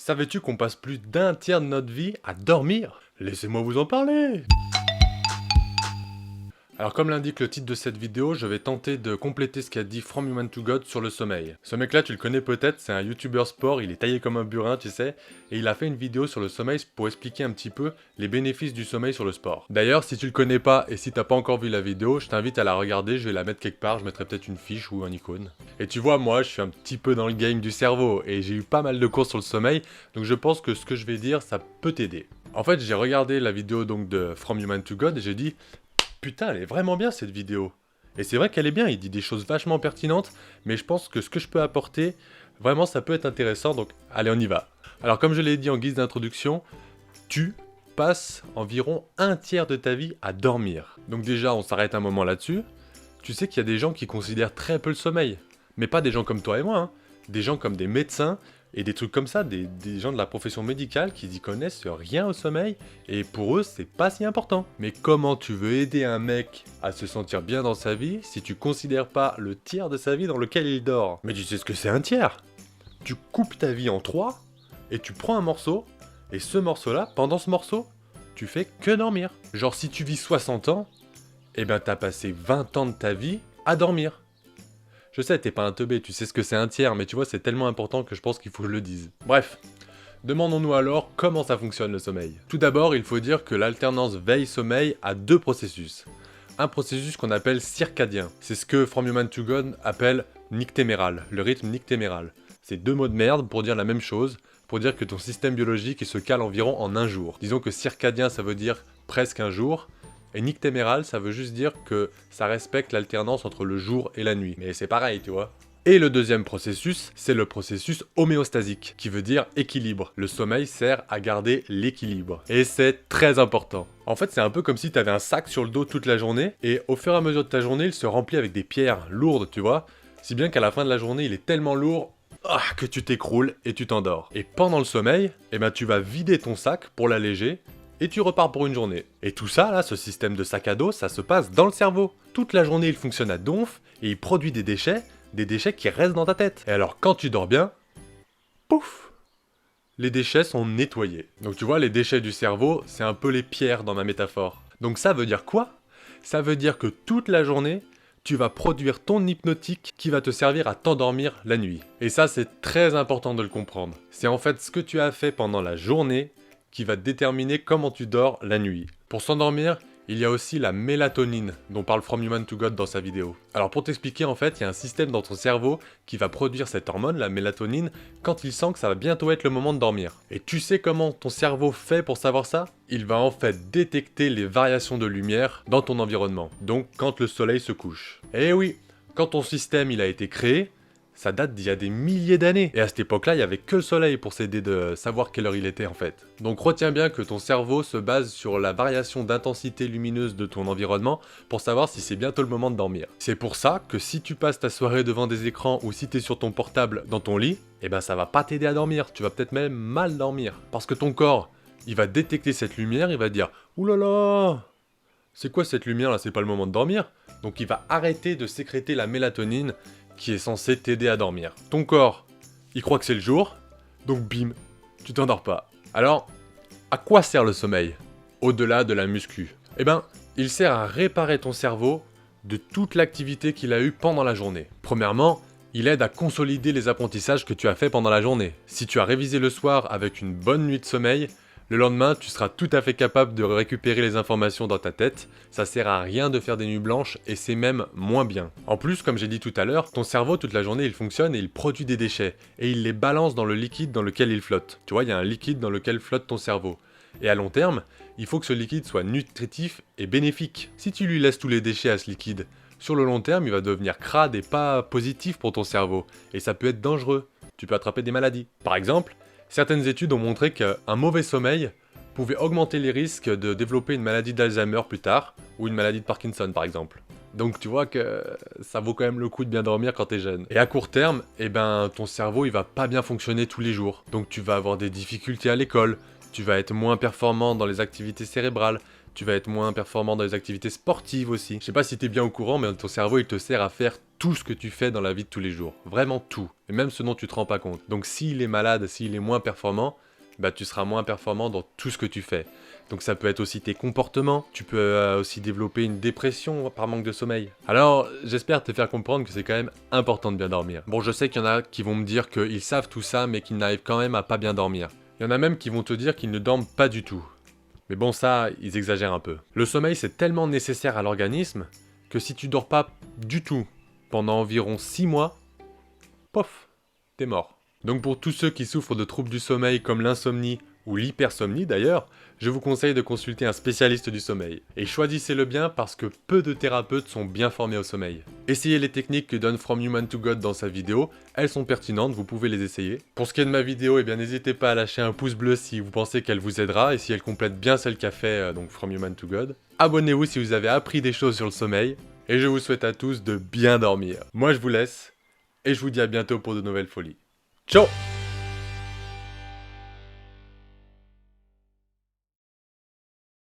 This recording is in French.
Savais-tu qu'on passe plus d'un tiers de notre vie à dormir? Laissez-moi vous en parler! Alors comme l'indique le titre de cette vidéo, je vais tenter de compléter ce qu'a dit From Human to God sur le sommeil. Ce mec là tu le connais peut-être, c'est un youtubeur sport, il est taillé comme un burin tu sais, et il a fait une vidéo sur le sommeil pour expliquer un petit peu les bénéfices du sommeil sur le sport. D'ailleurs si tu le connais pas et si t'as pas encore vu la vidéo, je t'invite à la regarder, je vais la mettre quelque part, je mettrai peut-être une fiche ou un icône. Et tu vois moi je suis un petit peu dans le game du cerveau et j'ai eu pas mal de cours sur le sommeil, donc je pense que ce que je vais dire ça peut t'aider. En fait j'ai regardé la vidéo donc de From Human to God et j'ai dit putain, elle est vraiment bien cette vidéo. Et c'est vrai qu'elle est bien, il dit des choses vachement pertinentes, mais je pense que ce que je peux apporter, vraiment ça peut être intéressant, donc allez on y va. Alors comme je l'ai dit en guise d'introduction, tu passes environ un tiers de ta vie à dormir. Donc déjà on s'arrête un moment là-dessus. Tu sais qu'il y a des gens qui considèrent très peu le sommeil, mais pas des gens comme toi et moi, hein. Des gens comme des médecins, et des trucs comme ça, des gens de la profession médicale qui y connaissent rien au sommeil, et pour eux, c'est pas si important. Mais comment tu veux aider un mec à se sentir bien dans sa vie si tu considères pas le tiers de sa vie dans lequel il dort? Mais tu sais ce que c'est un tiers? Tu coupes ta vie en 3, et tu prends un morceau, et ce morceau-là, pendant ce morceau, tu fais que dormir. Genre si tu vis 60 ans, eh ben t'as passé 20 ans de ta vie à dormir. Je sais, t'es pas un teubé, tu sais ce que c'est un tiers, mais tu vois, c'est tellement important que je pense qu'il faut que je le dise. Bref, demandons-nous alors comment ça fonctionne le sommeil. Tout d'abord, il faut dire que l'alternance veille-sommeil a deux processus. Un processus qu'on appelle circadien. C'est ce que From Human to God appelle nictéméral, le rythme nictéméral. C'est deux mots de merde pour dire la même chose, pour dire que ton système biologique il se cale environ en un jour. Disons que circadien ça veut dire presque un jour, et nictéméral, ça veut juste dire que ça respecte l'alternance entre le jour et la nuit. Mais c'est pareil, tu vois. Et le deuxième processus, c'est le processus homéostasique, qui veut dire équilibre. Le sommeil sert à garder l'équilibre. Et c'est très important. En fait, c'est un peu comme si tu avais un sac sur le dos toute la journée, et au fur et à mesure de ta journée, il se remplit avec des pierres lourdes, tu vois. Si bien qu'à la fin de la journée, il est tellement lourd que tu t'écroules et tu t'endors. Et pendant le sommeil, eh ben, tu vas vider ton sac pour l'alléger, et tu repars pour une journée. Et tout ça, là, ce système de sac à dos, ça se passe dans le cerveau. Toute la journée, il fonctionne à donf, et il produit des déchets qui restent dans ta tête. Et alors, quand tu dors bien, pouf, les déchets sont nettoyés. Donc tu vois, les déchets du cerveau, c'est un peu les pierres dans ma métaphore. Donc ça veut dire quoi? Ça veut dire que toute la journée, tu vas produire ton hypnotique qui va te servir à t'endormir la nuit. Et ça, c'est très important de le comprendre. C'est en fait ce que tu as fait pendant la journée qui va déterminer comment tu dors la nuit. Pour s'endormir, il y a aussi la mélatonine, dont parle From Human to God dans sa vidéo. Alors pour t'expliquer, en fait, il y a un système dans ton cerveau qui va produire cette hormone, la mélatonine, quand il sent que ça va bientôt être le moment de dormir. Et tu sais comment ton cerveau fait pour savoir ça? Il va en fait détecter les variations de lumière dans ton environnement, donc quand le soleil se couche. Et oui, quand ton système il a été créé, ça date d'il y a des milliers d'années. Et à cette époque-là, il n'y avait que le soleil pour s'aider de savoir quelle heure il était en fait. Donc retiens bien que ton cerveau se base sur la variation d'intensité lumineuse de ton environnement pour savoir si c'est bientôt le moment de dormir. C'est pour ça que si tu passes ta soirée devant des écrans ou si tu es sur ton portable dans ton lit, eh ben ça va pas t'aider à dormir, tu vas peut-être même mal dormir. Parce que ton corps, il va détecter cette lumière, il va dire « Ouh là là, c'est quoi cette lumière là, c'est pas le moment de dormir ?» Donc il va arrêter de sécréter la mélatonine qui est censé t'aider à dormir. Ton corps, il croit que c'est le jour, donc bim, tu t'endors pas. Alors, à quoi sert le sommeil, au-delà de la muscu? Eh ben, il sert à réparer ton cerveau de toute l'activité qu'il a eue pendant la journée. Premièrement, il aide à consolider les apprentissages que tu as fait pendant la journée. Si tu as révisé le soir avec une bonne nuit de sommeil, le lendemain, tu seras tout à fait capable de récupérer les informations dans ta tête, ça sert à rien de faire des nuits blanches et c'est même moins bien. En plus, comme j'ai dit tout à l'heure, ton cerveau toute la journée il fonctionne et il produit des déchets, et il les balance dans le liquide dans lequel il flotte. Tu vois, il y a un liquide dans lequel flotte ton cerveau. Et à long terme, il faut que ce liquide soit nutritif et bénéfique. Si tu lui laisses tous les déchets à ce liquide, sur le long terme, il va devenir crade et pas positif pour ton cerveau, et ça peut être dangereux. Tu peux attraper des maladies. Par exemple, certaines études ont montré qu'un mauvais sommeil pouvait augmenter les risques de développer une maladie d'Alzheimer plus tard, ou une maladie de Parkinson par exemple. Donc tu vois que ça vaut quand même le coup de bien dormir quand t'es jeune. Et à court terme, eh ben, ton cerveau il va pas bien fonctionner tous les jours. Donc tu vas avoir des difficultés à l'école, tu vas être moins performant dans les activités cérébrales, tu vas être moins performant dans les activités sportives aussi. Je sais pas si t'es bien au courant, mais ton cerveau il te sert à faire tout ce que tu fais dans la vie de tous les jours. Vraiment tout. Et même ce dont tu te rends pas compte. Donc s'il est malade, s'il est moins performant, bah tu seras moins performant dans tout ce que tu fais. Donc ça peut être aussi tes comportements, tu peux aussi développer une dépression par manque de sommeil. Alors j'espère te faire comprendre que c'est quand même important de bien dormir. Bon, je sais qu'il y en a qui vont me dire qu'ils savent tout ça mais qu'ils n'arrivent quand même à pas bien dormir. Il y en a même qui vont te dire qu'ils ne dorment pas du tout. Mais bon, ça, ils exagèrent un peu. Le sommeil, c'est tellement nécessaire à l'organisme que si tu dors pas du tout pendant environ 6 mois, pof, t'es mort. Donc pour tous ceux qui souffrent de troubles du sommeil comme l'insomnie ou l'hypersomnie d'ailleurs, je vous conseille de consulter un spécialiste du sommeil. Et choisissez-le bien parce que peu de thérapeutes sont bien formés au sommeil. Essayez les techniques que donne From Human to God dans sa vidéo, elles sont pertinentes, vous pouvez les essayer. Pour ce qui est de ma vidéo, eh bien n'hésitez pas à lâcher un pouce bleu si vous pensez qu'elle vous aidera et si elle complète bien celle qu'a fait donc From Human to God. Abonnez-vous si vous avez appris des choses sur le sommeil. Et je vous souhaite à tous de bien dormir. Moi je vous laisse et je vous dis à bientôt pour de nouvelles folies. Ciao!